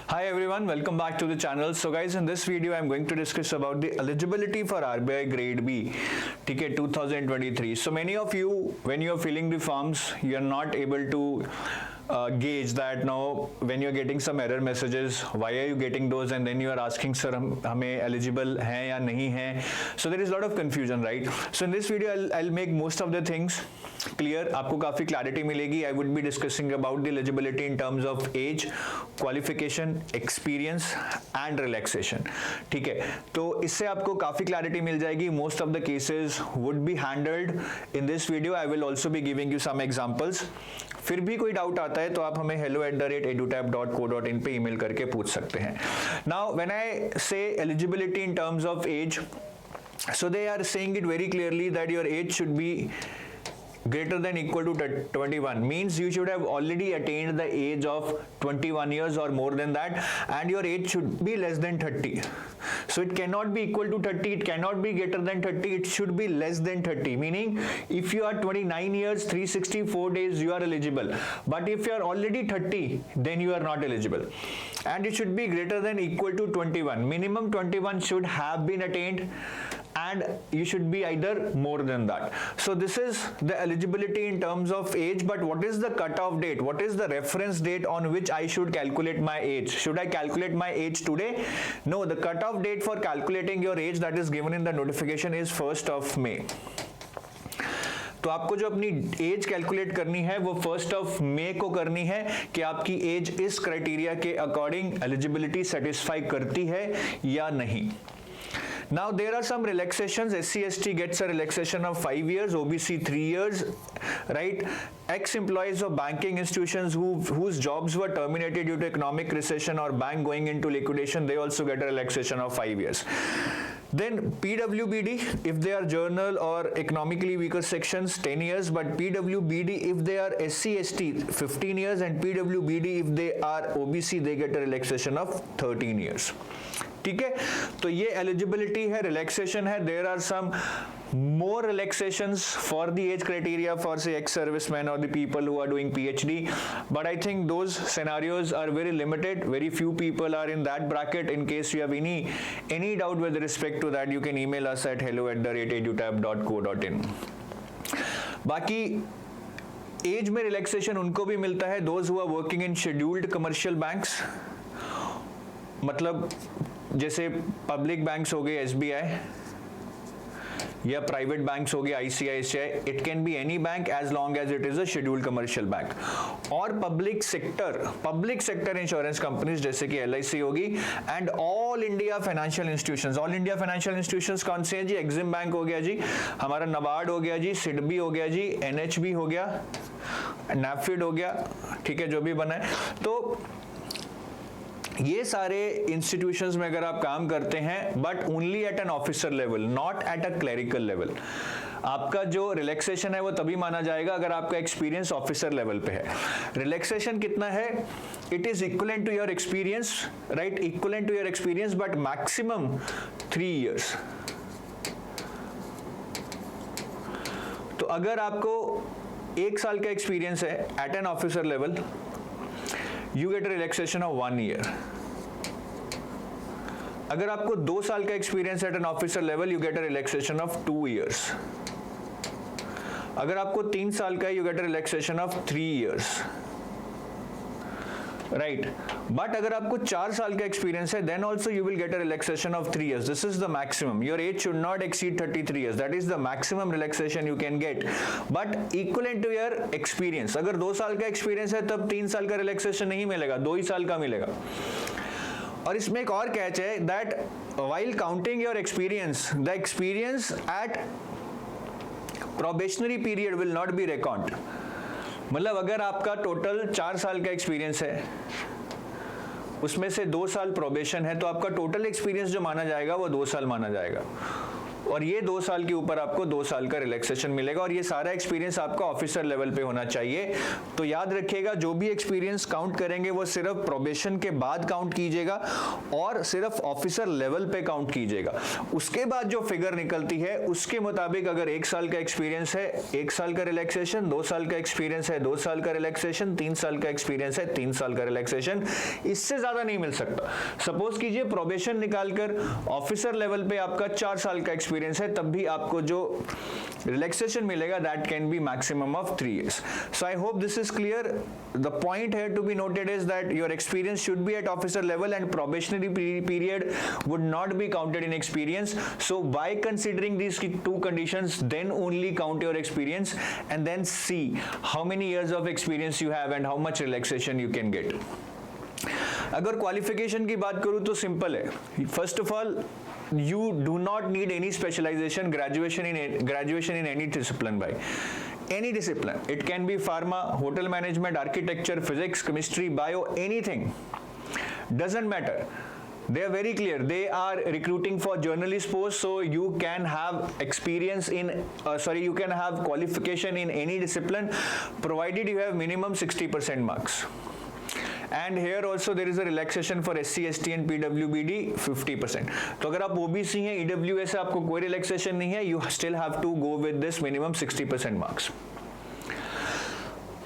Hi everyone, welcome back to the channel. So guys, in this video I'm going to discuss about the eligibility for RBI grade B ticket 2023. So many of you, when you are filling the forms, you are not able to gauge that now when you're getting some error messages, why are you getting those, and then you are asking sir हमें eligible हैं या नहीं हैं. So there is a lot of confusion, right? So in this video I'll make most of the things clear. आपको काफी clarity मिलेगी. I would be discussing about the eligibility in terms of age, qualification, experience and relaxation. ठीक है, तो इससे आपको काफी clarity मिल जाएगी. Most of the cases would be handled in this video. I will also be giving you some examples. फिर भी कोई डाउट आता है तो आप हमें hello@edutap.co.in पे ईमेल करके पूछ सकते हैं. Now when I say eligibility in terms of age, so they are saying it very clearly that your age should be greater than equal to 21, means you should have already attained the age of 21 years or more than that, and your age should be less than 30. So it cannot be equal to 30, it cannot be greater than 30, it should be less than 30, meaning if you are 29 years 364 days you are eligible, but if you are already 30 then you are not eligible. And it should be greater than equal to 21, minimum 21 should have been attained, and you should be either more than that. So this is the eligibility in terms of age. But what is the cutoff date? What is the reference date on which I should calculate my age? Should I calculate my age today? No, the cutoff date for calculating your age that is given in the notification is 1st of May. तो आपको जो अपनी age calculate करनी है वो 1st of May को करनी है कि आपकी एज इस क्राइटेरिया के अकॉर्डिंग एलिजिबिलिटी सेटिस्फाई करती है या नहीं. Now there are some relaxations. SC/ST gets a relaxation of 5 years, OBC 3 years, right? Ex-employees of banking institutions whose jobs were terminated due to economic recession or bank going into liquidation, they also get a relaxation of 5 years. Then PWBD, if they are journal or economically weaker sections, 10 years, but PWBD if they are SC/ST 15 years, and PWBD if they are OBC they get a relaxation of 13 years. ठीक है, तो ये eligibility है, relaxation है. There are some more relaxations for the age criteria for say ex-servicemen or the people who are doing PhD, but I think those scenarios are very limited. Very few people are in that bracket. In case you have any doubt with respect to that, you can email us at hello@edutap.co.in. बाकी as में relaxation उनको भी मिलता है those who are working in scheduled commercial banks, मतलब जैसे public banks हो गए SBI या प्राइवेट बैंक्स हो गए ICICI. It can be any bank as long as it is a scheduled commercial bank. और पब्लिक सेक्टर इंश्योरेंस कंपनीज जैसे कि LIC होगी, and all India financial institutions. All India financial institutions कौन से हैं जी? EXIM bank हो गया जी, हमारा NABARD हो गया जी, SIDBI हो गया जी, NHB हो गया, NABFID हो गया, ठीक है, जो भी बना है. तो ये सारे इंस्टीट्यूशंस में अगर आप काम करते हैं, but only at an officer level, not at a clerical level, आपका जो रिलैक्सेशन है वो तभी माना जाएगा अगर आपका एक्सपीरियंस ऑफिसर लेवल पे है. रिलैक्सेशन कितना है? It is equivalent to your experience, right, equivalent to your experience, but maximum 3 years. तो अगर आपको 1 साल का एक्सपीरियंस है at an officer level, you get a relaxation of 1 year. अगर आपको 2 साल का experience eight an officer level, you get a relaxation of 2 years. अगर आपको 3 साल का, you get a relaxation of 3 years. Right, but अगर आपको 4 साल का एक्सपीरियंस है, then also you will get a relaxation of 3 years. This is the maximum. Your age should not exceed 33 years. That is the maximum relaxation you can get, but equivalent to your experience. अगर 2 साल का experience है तब 3 साल का relaxation नहीं मिलेगा, 2 ही साल का मिलेगा. और इसमें एक और कैच है that while counting your experience, the experience eight probationary period will not be record. मतलब अगर आपका टोटल 4 साल का एक्सपीरियंस है, उसमें से 2 साल प्रोबेशन है, तो आपका टोटल एक्सपीरियंस जो माना जाएगा वो 2 साल माना जाएगा. और ये 2 साल के ऊपर आपको 2 साल का रिलैक्सेशन मिलेगा, और ये सारा एक्सपीरियंस आपका ऑफिसर लेवल पे होना चाहिए। तो याद रखिएगा, जो भी एक्सपीरियंस काउंट करेंगे वो सिर्फ प्रोबेशन के बाद काउंट कीजिएगा और सिर्फ ऑफिसर लेवल पे काउंट कीजिएगा। उसके बाद जो फिगर निकलती है उसके मुताबिक अगर 1 साल का एक्सपीरियंस है 1 साल का रिलैक्सेशन, 2 साल का एक्सपीरियंस है 2 साल का रिलैक्सेशन, 3 साल का एक्सपीरियंस है 3 साल का रिलैक्सेशन, इससे ज्यादा नहीं मिल सकता। सपोज कीजिए प्रोबेशन निकालकर ऑफिसर लेवल पे आपका 4 साल का एक्सपीरियंस है, तब भी आपको जो रिलैक्सेशन मिलेगा that can be maximum of 3 years. So I hope this is clear. The point here to be noted is that your experience should be at officer level and probationary period would not be counted in experience. So by considering these two conditions, then only count your experience and then see how many years of experience you have and how much relaxation you can get. अगर qualification की बात करूं तो simple है। First of all, you do not need any specialization, graduation in any discipline by any discipline. It can be pharma, hotel management, architecture, physics, chemistry, bio, anything, doesn't matter. They are very clear. They are recruiting for journalist posts, so you can have experience in you can have qualification in any discipline provided you have minimum 60% marks. And here also there is a relaxation for SC, ST and PWBD 50%. तो अगर आप OBC हैं, EWS से आपको कोई relaxation नहीं है, you still have to go with this minimum 60% marks.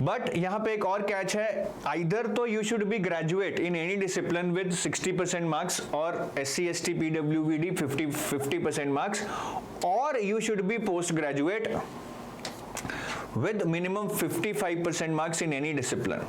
But यहाँ पे एक और कैच है, either तो you should be graduate in any discipline with 60% marks और SC, ST, PWBD 50% marks, or you should be postgraduate with minimum 55% marks in any discipline.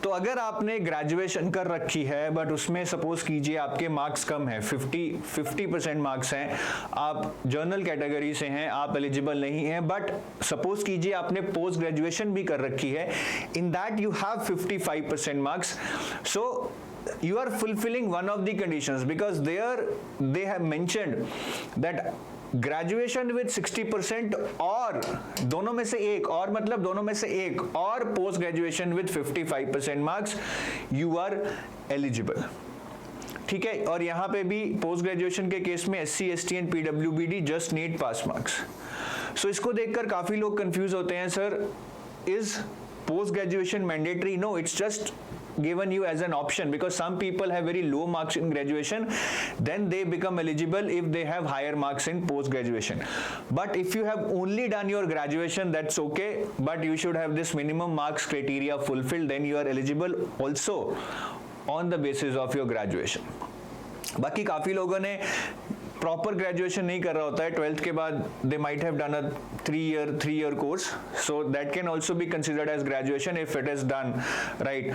तो अगर आपने ग्रेजुएशन कर रखी है बट उसमें सपोज कीजिए आपके मार्क्स कम है, 50% मार्क्स हैं, आप जर्नल कैटेगरी से हैं, आप एलिजिबल नहीं हैं, बट सपोज कीजिए आपने पोस्ट ग्रेजुएशन भी कर रखी है, in that you have 55% marks, so you are fulfilling one of the conditions because they have mentioned that graduation with 60% और दोनों में से एक, और मतलब दोनों में से एक, और post graduation with 55% marks, you are eligible. ठीक है, और यहाँ पे भी पोस्ट ग्रेजुएशन के केस में SC, ST and PWBD just need pass marks. So इसको देखकर काफी लोग कंफ्यूज होते हैं, sir is post graduation mandatory? No, it's just given you as an option because some people have very low marks in graduation, then they become eligible if they have higher marks in post graduation. But if you have only done your graduation, that's okay, but you should have this minimum marks criteria fulfilled, then you are eligible also on the basis of your graduation. बाकी काफी लोगों ने proper graduation नहीं कर रहा होता है, 12th के बाद they might have done a 3 year course, so that can also be considered as graduation if it is done right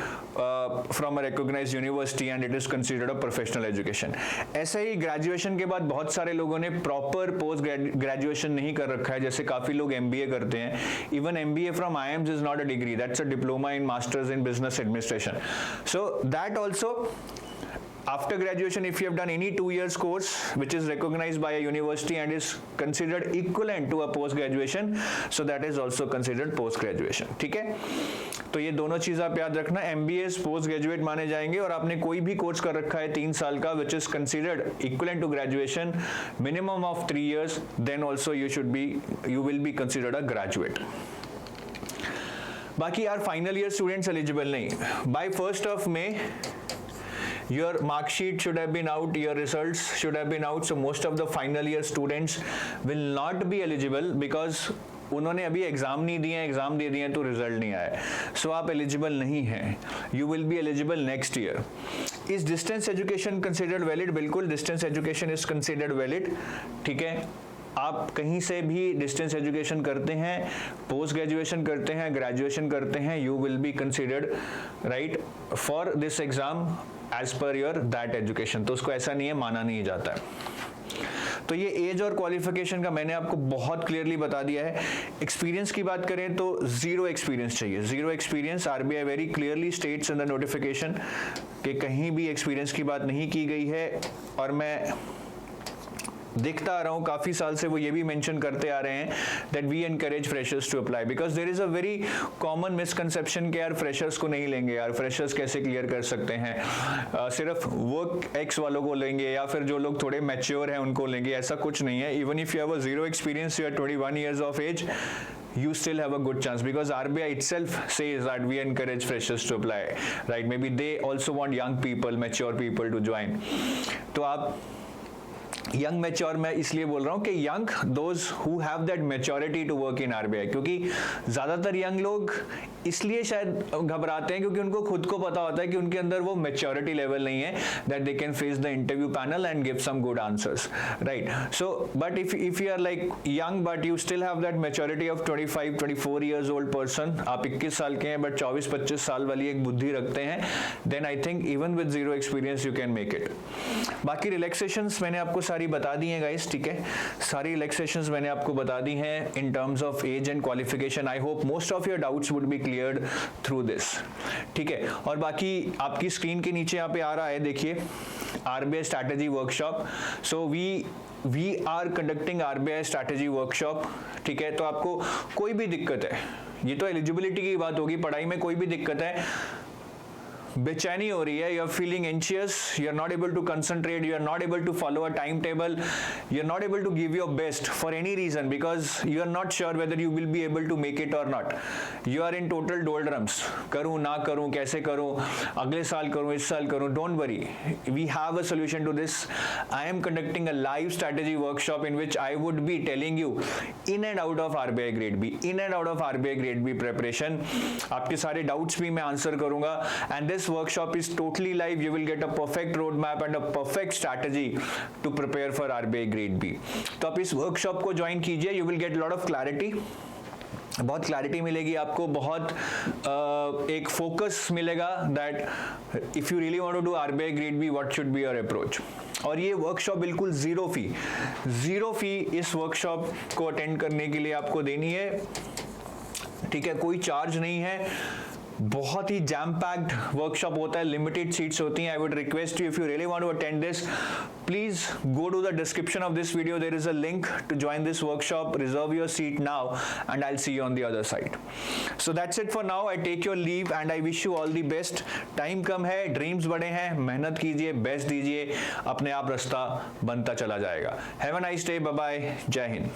from a recognised university and it is considered a professional education. ऐसे ही graduation के बाद बहुत सारे लोगों ने proper post graduation नहीं कर रखा है, जैसे काफी लोग MBA करते हैं। Even MBA from IIMs is not a degree, that's a diploma in masters in business administration. So that also after graduation, if you have done any 2 years course which is recognized by a university and is considered equivalent to a post graduation, so that is also considered post graduation. ठीक है, तो ये दोनों चीज आप याद रखना, MBAs post graduate माने जाएंगे, और आपने कोई भी कोर्स कर रखा है 3 साल का which is considered equivalent to graduation, minimum of 3 years, then also you will be considered a graduate. बाकी यार फाइनल ईयर स्टूडेंट्स एलिजिबल नहीं। by 1st of May your mark sheet should have been out, your results should have been out, so most of the final year students will not be eligible because उन्होंने अभी exam नहीं दिए हैं, exam दे दिए हैं तो result नहीं आया, सो आप एलिजिबल नहीं हैं। You will be eligible next year. Is distance education considered valid? बिल्कुल, distance education is considered valid. ठीक है, आप कहीं से भी डिस्टेंस एजुकेशन करते हैं, पोस्ट ग्रेजुएशन करते हैं, ग्रेजुएशन करते हैं, you will be considered right for this exam as per your that education. तो उसको ऐसा नहीं है, माना नहीं जाता है। तो ये एज और क्वालिफिकेशन का मैंने आपको बहुत क्लियरली बता दिया है। एक्सपीरियंस की बात करें तो 0 एक्सपीरियंस चाहिए, 0 experience. RBI very clearly states in the notification कि कहीं भी एक्सपीरियंस की बात नहीं की गई है, और मैं देखता आ रहा हूँ काफ़ी साल से, वो ये भी मेंशन करते आ रहे हैं that we encourage freshers to apply, because there is a very common misconception कि यार फ्रेशर्स को नहीं लेंगे, यार फ्रेशर्स कैसे क्लियर कर सकते हैं, सिर्फ वर्क एक्स वालों को लेंगे या फिर जो लोग थोड़े मैच्योर हैं उनको लेंगे, ऐसा कुछ नहीं है. Even if you have a zero experience, you are 21 years of age, you still have a good chance, because RBI itself says that we encourage freshers to apply, right? Maybe they also want young people, mature people to join. तो आप young mature मैं इसलिए बोल रहा हूँ कि young those who have that maturity to work in RBI, क्योंकि ज़्यादातर यंग लोग इसलिए शायद घबराते हैं क्योंकि उनको खुद को पता होता है कि उनके अंदर वो मैच्योरिटी लेवल नहीं है that they can face the interview panel and give some good answers, right. So but if you are like young but you still have that maturity of 25-24 years old person, आप 21 साल के हैं but 24-25 साल वाली एक बुद्धि रखते हैं, then I think even with zero experience you can make it. बाकी रिलैक्सेशंस मैंने आपको सारी बता दी हैं गाइस, ठीक है. सारी रिलैक्सेशंस मैंने आपको बता दी हैं in terms of age and qualification. I hope most of your doubts would be cleared through this, ठीक है. और बाकी आपकी स्क्रीन के नीचे यहाँ पे आ रहा है, देखिए, RBI strategy workshop. So we are conducting RBI strategy workshop, ठीक है. तो आपको कोई भी दिक्कत है, ये तो एलिजिबिलिटी की बात होगी, पढ़ाई में कोई भी दिक्कत है, बेचैनी हो रही है, you are feeling anxious, you are not able to concentrate, you are not able to follow a time table, you are not able to give your best for any reason because you are not sure whether you will be able to make it और not, you are in total doldrums, करूं ना करूं, कैसे करूं, अगले साल करूं, इस साल करूं. Don't worry, we have a solution to this. I am conducting a live strategy workshop in which I would be telling you in and out of RBI grade B, in and out of RBI grade B preparation. आपके सारे doubts भी मैं answer करूंगा and this workshop is totally live. You will get a perfect roadmap and a perfect strategy to prepare for RBI grade B. तो आप इस workshop को join कीजिए, you will get lot of clarity. बहुत clarity मिलेगी आपको, बहुत एक फोकस मिलेगा that if you really want to do RBI grade B what should be your approach. और ये वर्कशॉप बिल्कुल जीरो फी इस वर्कशॉप को अटेंड करने के लिए आपको देनी है, ठीक है. कोई चार्ज नहीं है, बहुत ही जैम पैक्ड वर्कशॉप होता है, लिमिटेड सीट्स होती हैं. I would request you, if you really want to attend this, please go to the description of this video, there is a link to join this workshop, reserve your seat now and I will see you on the other side. So that's it for now. I take your leave and I wish you all the best. Time कम है, dreams बड़े हैं, मेहनत कीजिए, best दीजिए, अपने आप रास्ता बनता चला जाएगा. Have a nice day, bye bye, जय हिंद.